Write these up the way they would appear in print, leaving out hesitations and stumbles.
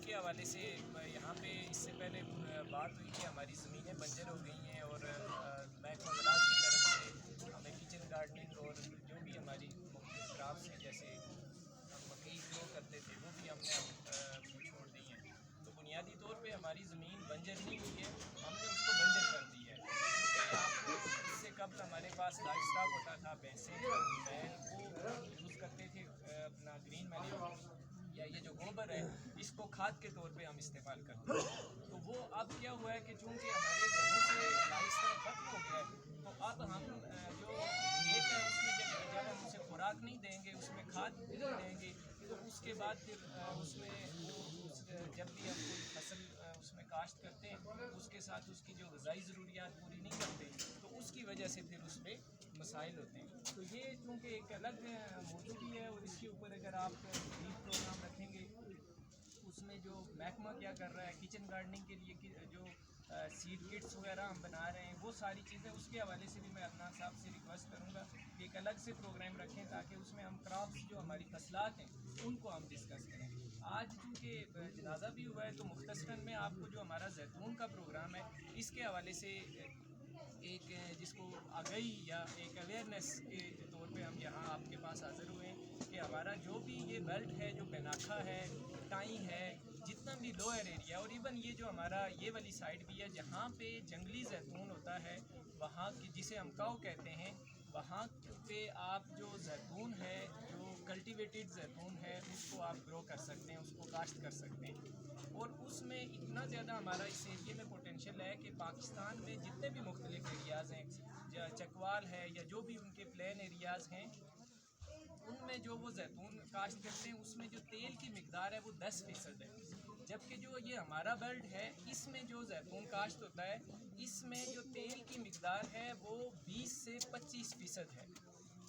کے حوالے سے یہاں پہ اس سے پہلے بات ہوئی کہ ہماری زمینیں بنجر ہو گئی ہیں اور محکمہ زراعت کی طرف سے ہمیں کچن گارڈننگ اور جو بھی ہماری مختلف کرافٹس ہیں جیسے ہم مکئی گرو کرتے تھے وہ بھی ہم نے اب چھوڑ دی ہیں. تو بنیادی طور پہ ہماری زمین بنجر نہیں ہوئی ہے, ہم نے اس کو بنجر کر دی ہے. کیونکہ آپ کو اس سے قبل ہمارے پاس لائف اسٹاک ہوتا تھا, بھینسیں بیل, وہ ہم یوز کرتے تھے اپنا گرین مینیور یا یہ جو گوبر ہے اس کو کھاد کے طور پہ ہم استعمال کرتے ہیں. تو وہ اب کیا ہوا ہے کہ چونکہ ہمارے گھروں سے لائف اسٹاک ختم ہو گیا ہے تو اب ہم جو کھیت ہے اس میں جب ہم اسے خوراک نہیں دیں گے, اس میں کھاد نہیں دیں گے, تو اس کے بعد پھر اس میں جب بھی ہم کوئی فصل اس میں کاشت کرتے ہیں تو اس کے ساتھ اس کی جو غذائی ضروریات پوری نہیں کرتے تو اس کی وجہ سے پھر اس پہ مسائل ہوتے ہیں. تو یہ چونکہ ایک الگ موضوع بھی ہے اور اس کے اوپر اگر آپ مزید پروگرام رکھیں گے اس میں جو محکمہ کیا کر رہا ہے کچن گارڈننگ کے لیے جو سیڈ کٹس وغیرہ ہم بنا رہے ہیں وہ ساری چیزیں, اس کے حوالے سے بھی میں عدنان صاحب سے ریکویسٹ کروں گا کہ ایک الگ سے پروگرام رکھیں تاکہ اس میں ہم کراپس جو ہماری فصلات ہیں ان کو ہم ڈسکس کریں. آج چونکہ جنازہ بھی ہوا ہے تو مختصراً میں آپ کو جو ہمارا زیتون کا پروگرام ہے اس کے حوالے سے ایک جس کو آگہی یا ایک اویئرنیس کے طور پہ ہم یہاں آپ کے پاس حاضر ہوئے ہیں کہ ہمارا جو بھی یہ بیلٹ ہے, جو پیناکھا ہے, ٹائی ہے, جتنا بھی لوئر ایریا اور ایون یہ جو ہمارا یہ والی سائڈ بھی ہے جہاں پہ جنگلی زیتون ہوتا ہے وہاں کی جسے ہم کاؤ کہتے ہیں, وہاں پہ آپ جو زیتون ہے جو کلٹیویٹڈ زیتون ہے اس کو آپ گرو کر سکتے ہیں, اس کو کاشت کر سکتے ہیں. اور اس میں اتنا زیادہ ہمارا اس ایریے میں پوٹینشیل ہے کہ پاکستان میں جتنے بھی مختلف ایریاز ہیں, چکوال ہے یا جو بھی ان کے پلین ایریاز ہیں, ان میں جو وہ زیتون کاشت کرتے ہیں اس میں جو تیل کی مقدار ہے وہ 10% ہے. جبکہ جو یہ ہمارا بیلٹ ہے اس میں جو زیتون کاشت ہوتا ہے اس میں جو تیل کی مقدار ہے وہ 20 سے 25% ہے.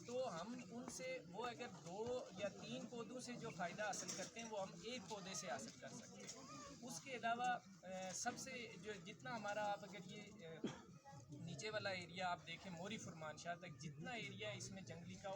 تو ہم ان سے وہ اگر 2 یا 3 پودوں سے جو فائدہ حاصل کرتے ہیں وہ ہم ایک پودے سے حاصل کر سکتے ہیں. اس کے علاوہ سب سے جو جتنا ہمارا آپ اگر یہ نیچے والا ایریا آپ دیکھیں موری فرمان شاہ تک جتنا ایریا اس میں جنگلی کا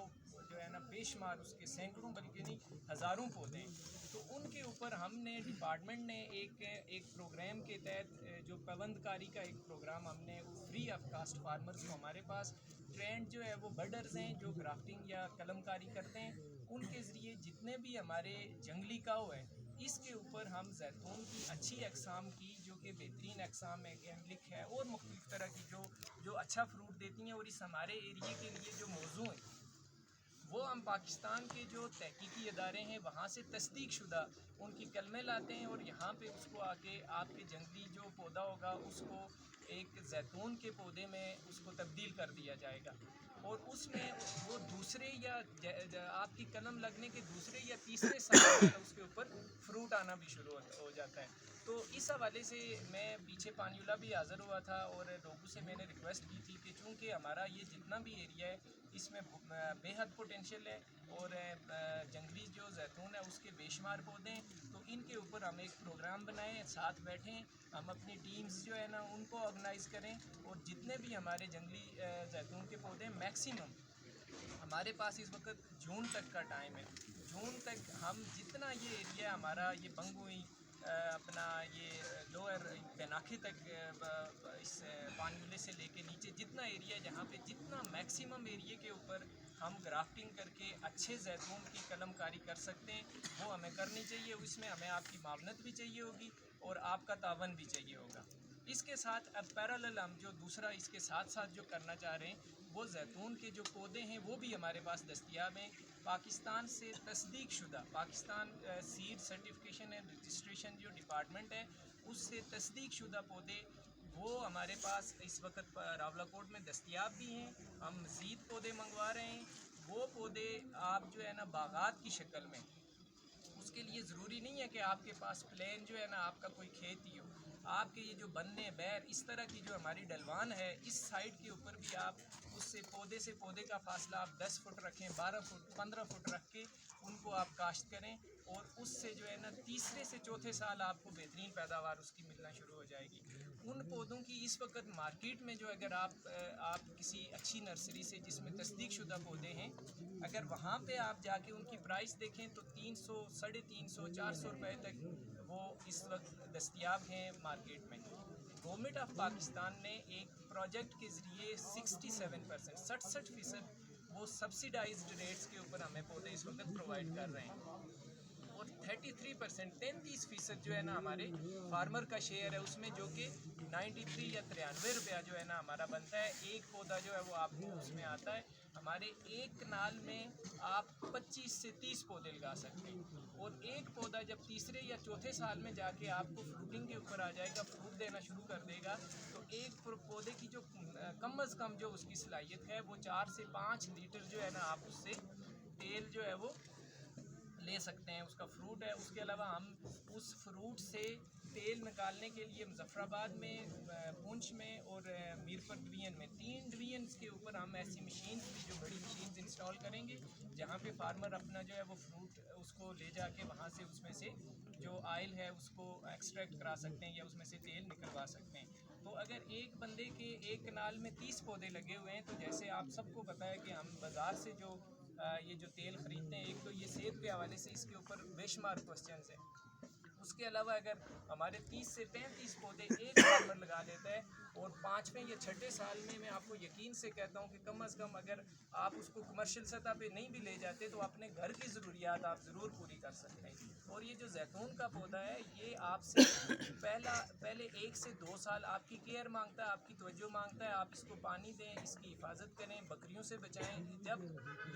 جو ہے نا بے شمار اس کے سینکڑوں بلکہ نہیں ہزاروں پودے ہیں. تو ان کے اوپر ہم نے ڈپارٹمنٹ نے ایک پروگرام کے تحت جو پابند کاری کا ایک پروگرام ہم نے فری آف کاسٹ فارمرز کو ہمارے پاس ٹرینڈ جو ہے وہ برڈرز ہیں جو گرافٹنگ یا قلم کاری کرتے ہیں ان کے ذریعے جتنے بھی ہمارے جنگلی کاؤ ہیں اس کے اوپر ہم زیتون کی اچھی اقسام کی جو کہ بہترین اقسام ہے, گیملک ہے اور مختلف طرح کی جو اچھا فروٹ دیتی ہیں اور اس ہمارے ایریے کے لیے جو موضوع ہیں وہ ہم پاکستان کے جو تحقیقی ادارے ہیں وہاں سے تصدیق شدہ ان کی کلمیں لاتے ہیں اور یہاں پہ اس کو آگے آپ کے جنگلی جو پودا ہوگا اس کو ایک زیتون کے پودے میں اس کو تبدیل کر دیا جائے گا اور اس میں وہ دوسرے یا آپ کی قلم لگنے کے دوسرے یا تیسرے سال اس کے اوپر فروٹ آنا بھی شروع ہو جاتا ہے. تو اس حوالے سے میں پیچھے پانیولہ بھی حاضر ہوا تھا اور لوگوں سے میں نے ریکویسٹ کی تھی کہ چونکہ ہمارا یہ جتنا بھی ایریا ہے اس میں بے حد پوٹینشیل ہے اور جنگلی جو زیتون ہے اس کے بے شمار پودے ہیں تو ان کے اوپر ہم ایک پروگرام بنائیں, ساتھ بیٹھیں, ہم اپنی ٹیمز جو ہے نا ان کو آرگنائز کریں اور جتنے بھی ہمارے جنگلی زیتون کے پودے میکسیمم ہمارے پاس اس وقت جون تک کا ٹائم ہے, جون تک ہم جتنا یہ ایریا ہمارا یہ بنگوئی اپنا یہ لوئر پیناکھے تک اس پانیولے سے لے کے نیچے جتنا ایریا جہاں پہ جتنا میکسیمم ایریے کے اوپر ہم گرافٹنگ کر کے اچھے زیتون کی قلم کاری کر سکتے ہیں وہ ہمیں کرنی چاہیے. اس میں ہمیں آپ کی معاونت بھی چاہیے ہوگی اور آپ کا تعاون بھی چاہیے ہوگا. اس کے ساتھ اب پیرالل ہم جو دوسرا اس کے ساتھ ساتھ جو کرنا چاہ رہے ہیں وہ زیتون کے جو پودے ہیں وہ بھی ہمارے پاس دستیاب ہیں. پاکستان سے تصدیق شدہ Pakistan seed certification and registration جو ڈپارٹمنٹ ہے اس سے تصدیق شدہ پودے وہ ہمارے پاس اس وقت راولاکوٹ میں دستیاب بھی ہیں. ہم مزید پودے منگوا رہے ہیں. وہ پودے آپ جو ہے نا باغات کی شکل میں, اس کے لیے ضروری نہیں ہے کہ آپ کے پاس پلین جو ہے نا آپ کا کوئی کھیت ہی ہو, آپ کے یہ جو بننے بیر اس طرح کی جو ہماری ڈلوان ہے اس سائڈ کے اوپر بھی آپ اس سے پودے کا فاصلہ آپ 10 فٹ رکھیں, 12 فٹ 15 فٹ رکھ کے ان کو آپ کاشت کریں اور اس سے جو ہے نا تیسرے سے چوتھے سال آپ کو بہترین پیداوار اس کی ملنا شروع ہو جائے گی. ان پودوں کی اس وقت مارکیٹ میں جو اگر آپ کسی اچھی نرسری سے جس میں تصدیق شدہ پودے ہیں اگر وہاں پہ آپ جا کے ان کی پرائس دیکھیں تو 300 350 400 روپے تک وہ اس وقت دستیاب ہیں مارکیٹ میں۔ گورنمنٹ آف پاکستان نے ایک پروجیکٹ کے ذریعے 67% 67% وہ سبسیڈائزڈ ریٹس کے اوپر ہمیں پودے اس وقت پرووائڈ کر رہے ہیں، اور 33% 33% جو ہے نا ہمارے فارمر کا شیئر ہے اس میں، جو کہ 93 یا 93 روپیہ جو ہے نا ہمارا بنتا ہے۔ ایک پودا جو ہے وہ آپ کو اس میں آتا ہے، ہمارے ایک کنال میں آپ 25 سے 30 پودے لگا سکتے ہیں، اور ایک پودا جب تیسرے یا چوتھے سال میں جا کے آپ کو فروٹنگ کے اوپر آ جائے گا، فروٹ دینا شروع کر دے گا، تو ایک پودے کی جو کم از کم جو اس کی صلاحیت ہے وہ 4 سے 5 لیٹر جو ہے نا آپ اس سے تیل جو ہے وہ لے سکتے ہیں، اس کا فروٹ ہے۔ اس کے علاوہ ہم اس فروٹ سے تیل نکالنے کے لیے مظفر آباد میں، پونچھ میں اور میرپور ڈویژن میں 3 ڈویژنس کے اوپر ہم ایسی مشینز بھی، جو بڑی مشینز انسٹال کریں گے، جہاں پہ فارمر اپنا جو ہے وہ فروٹ اس کو لے جا کے وہاں سے اس میں سے جو آئل ہے اس کو ایکسٹریکٹ کرا سکتے ہیں یا اس میں سے تیل نکلوا سکتے ہیں۔ تو اگر ایک بندے کے ایک کنال میں 30 پودے لگے ہوئے ہیں، تو جیسے آپ سب کو پتہ ہے کہ ہم بازار سے جو یہ جو تیل خریدتے ہیں، ایک تو یہ صحت کے حوالے سے اس کے اوپر بے شمار کوسچنز ہیں، اس کے علاوہ اگر ہمارے 30 سے 35 پودے ایک فارمر لگا لیتا ہے، اور 5ویں یا 6ٹھے سال میں آپ کو یقین سے کہتا ہوں کہ کم از کم اگر آپ اس کو کمرشل سطح پہ نہیں بھی لے جاتے تو اپنے گھر کی ضروریات آپ ضرور پوری کر سکتے ہیں۔ اور یہ جو زیتون کا پودا ہے، یہ آپ سے پہلے 1 سے 2 سال آپ کی کیئر مانگتا ہے، آپ کی توجہ مانگتا ہے، آپ اس کو پانی دیں، اس کی حفاظت کریں، بکریوں سے بچائیں۔ جب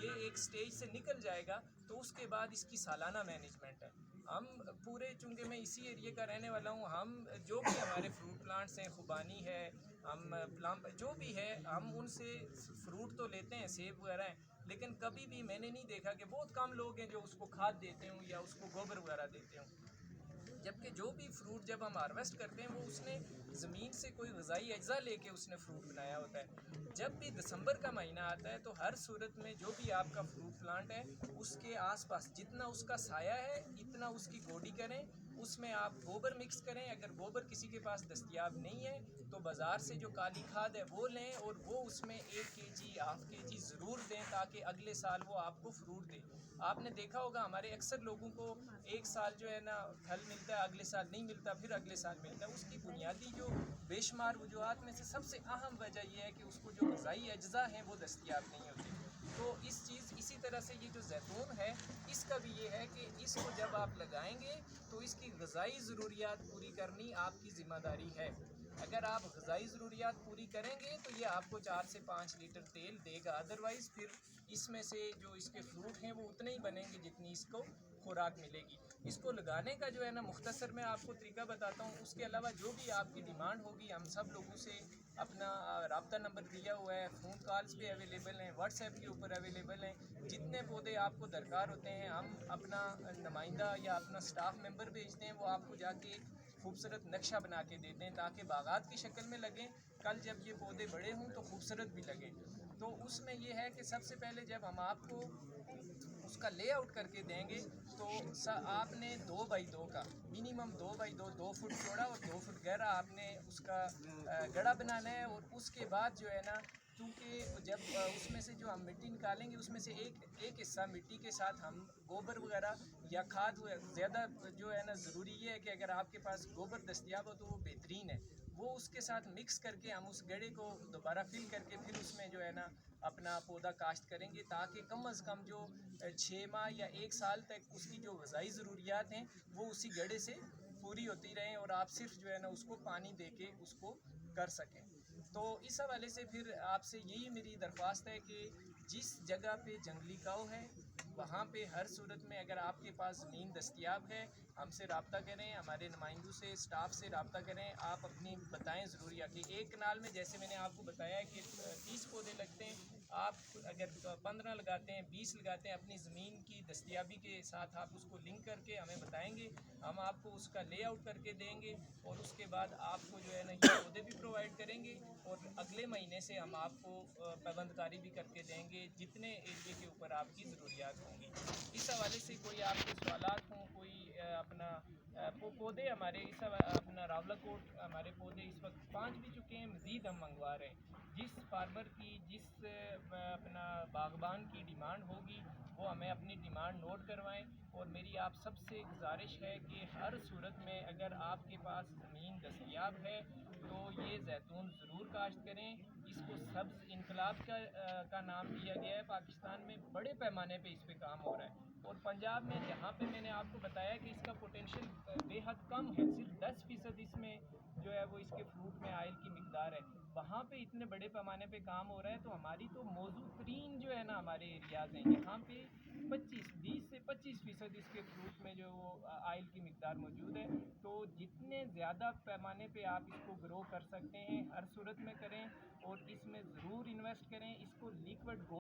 یہ ایک سٹیج سے نکل جائے گا تو اس کے بعد اس کی سالانہ مینجمنٹ ہے۔ ہم پورے، چونکہ میں اسی ایریے کا رہنے والا ہوں، ہم جو بھی ہمارے فروٹ پلانٹس ہیں، خوبانی ہے، ہم پلام جو بھی ہے، ہم ان سے فروٹ تو لیتے ہیں، سیب وغیرہ ہیں، لیکن کبھی بھی میں نے نہیں دیکھا کہ بہت کم لوگ ہیں جو اس کو کھاد دیتے ہوں یا اس کو گوبر وغیرہ دیتے ہوں، جبکہ جو بھی فروٹ جب ہم ہارویسٹ کرتے ہیں وہ اس نے زمین سے کوئی غذائی اجزاء لے کے اس نے فروٹ بنایا ہوتا ہے۔ جب بھی دسمبر کا مہینہ آتا ہے تو ہر صورت میں جو بھی آپ کا فروٹ پلانٹ ہے، اس کے آس پاس جتنا اس کا سایہ ہے اتنا اس کی گوڈی کریں، اس میں آپ گوبر مکس کریں۔ اگر گوبر کسی کے پاس دستیاب نہیں ہے تو بازار سے جو کالی کھاد ہے وہ لیں، اور وہ اس میں 1 kg 1/2 kg ضرور دیں، تاکہ اگلے سال وہ آپ کو فروٹ دے۔ آپ نے دیکھا ہوگا ہمارے اکثر لوگوں کو ایک سال جو ہے نا پھل ملتا ہے، اگلے سال نہیں ملتا، پھر اگلے سال ملتا ہے۔ اس کی بنیادی جو بے شمار وجوہات میں سے سب سے اہم وجہ یہ ہے کہ اس کو جو غذائی اجزاء ہیں وہ دستیاب نہیں ہوتے۔ تو اسی طرح سے یہ جو زیتون ہے، اس کا بھی یہ ہے کہ اس کو جب آپ لگائیں گے تو اس کی غذائی ضروریات پوری کرنی آپ کی ذمہ داری ہے۔ اگر آپ غذائی ضروریات پوری کریں گے تو یہ آپ کو 4 سے 5 لیٹر تیل دے گا، ادروائز پھر اس میں سے جو اس کے فروٹ ہیں وہ اتنے ہی بنیں گے جتنی اس کو خوراک ملے گی۔ اس کو لگانے کا جو ہے نا مختصر میں آپ کو طریقہ بتاتا ہوں، اس کے علاوہ جو بھی آپ کی ڈیمانڈ ہوگی، ہم سب لوگوں سے اپنا رابطہ نمبر دیا ہوا ہے، فون کالز پہ اویلیبل ہیں، واٹس ایپ کے اوپر اویلیبل ہیں۔ جتنے پودے آپ کو درکار ہوتے ہیں ہم اپنا نمائندہ یا اپنا سٹاف ممبر بھیجتے ہیں، وہ آپ کو جا کے خوبصورت نقشہ بنا کے دیتے ہیں تاکہ باغات کی شکل میں لگیں، کل جب یہ پودے بڑے ہوں تو خوبصورت بھی لگیں۔ تو اس میں یہ ہے کہ سب سے پہلے جب ہم آپ کو اس کا لے آؤٹ کر کے دیں گے تو آپ نے 2x2 کا منیمم 2x2 2 فٹ چوڑا اور 2 فٹ گہرا آپ نے اس کا گڑھا بنانا ہے، اور اس کے بعد جو ہے نا، کیونکہ جب اس میں سے جو ہم مٹی نکالیں گے اس میں سے ایک حصہ مٹی کے ساتھ ہم گوبر وغیرہ یا کھاد زیادہ جو ہے نا، ضروری یہ ہے کہ اگر آپ کے پاس گوبر دستیاب ہو تو وہ بہترین ہے، وہ اس کے ساتھ مکس کر کے ہم اس گڑھے کو دوبارہ فل کر کے پھر اس میں جو ہے نا اپنا پودا کاشت کریں گے، تاکہ کم از کم جو 6 ماہ یا 1 سال تک اس کی جو غذائی ضروریات ہیں وہ اسی گڑھے سے پوری ہوتی رہیں، اور آپ صرف جو ہے نا اس کو پانی دے کے اس کو کر سکیں۔ تو اس حوالے سے پھر آپ سے یہی میری درخواست ہے کہ جس جگہ پہ جنگلی کاؤ ہے وہاں پہ ہر صورت میں اگر آپ کے پاس زمین دستیاب ہے، ہم سے رابطہ کریں، ہمارے نمائندوں سے، اسٹاف سے رابطہ کریں، آپ اپنی بتائیں ضروریات کہ ایک کنال میں جیسے میں نے آپ کو بتایا ہے کہ 30 پودے لگتے ہیں، آپ اگر 15 لگاتے ہیں، 20 لگاتے ہیں، اپنی زمین کی دستیابی کے ساتھ آپ اس کو لنک کر کے ہمیں بتائیں گے، ہم آپ کو اس کا لے آؤٹ کر کے دیں گے، اور اس کے بعد آپ کو جو ہے نا یہ پودے بھی پرووائڈ کریں گے، اور اگلے مہینے سے ہم آپ کو پابند کاری بھی کر کے دیں گے جتنے ایریے کے اوپر آپ کی ضروریات ہوں گی۔ اس حوالے سے کوئی آپ کے سوالات ہوں، کوئی اپنا پودے ہمارے اپنا راولہ کوٹ ہمارے پودے اس وقت 5 بھی چکے ہیں، مزید ہم منگوا رہے ہیں۔ جس فارمر کی جس اپنا باغبان کی ڈیمانڈ ہوگی وہ ہمیں اپنی ڈیمانڈ نوٹ کروائیں، اور میری آپ سب سے گزارش ہے کہ ہر صورت میں اگر آپ کے پاس زمین دستیاب ہے تو یہ زیتون ضرور کاشت کریں۔ اس کو سبز انقلاب کا نام دیا گیا ہے۔ پاکستان میں بڑے پیمانے پہ اس پہ کام ہو رہا ہے، اور پنجاب میں جہاں پہ میں نے آپ کو بتایا کہ اس کا پوٹینشیل بے حد کم ہے، صرف 10% اس میں جو ہے وہ اس کے فروٹ میں آئل کی مقدار ہے، وہاں پہ اتنے بڑے پیمانے پہ کام ہو رہا ہے۔ تو ہماری تو موزوں ترین جو ہے نا ہمارے ایریاز ہیں، یہاں پہ 20 سے 25% اس کے فروٹ میں جو آئل کی مقدار موجود ہے۔ تو جتنے زیادہ پیمانے پہ آپ اس کو گرو کر سکتے ہیں ہر صورت میں کریں، اور اس میں ضرور انویسٹ کریں۔ اس کو لیکوڈ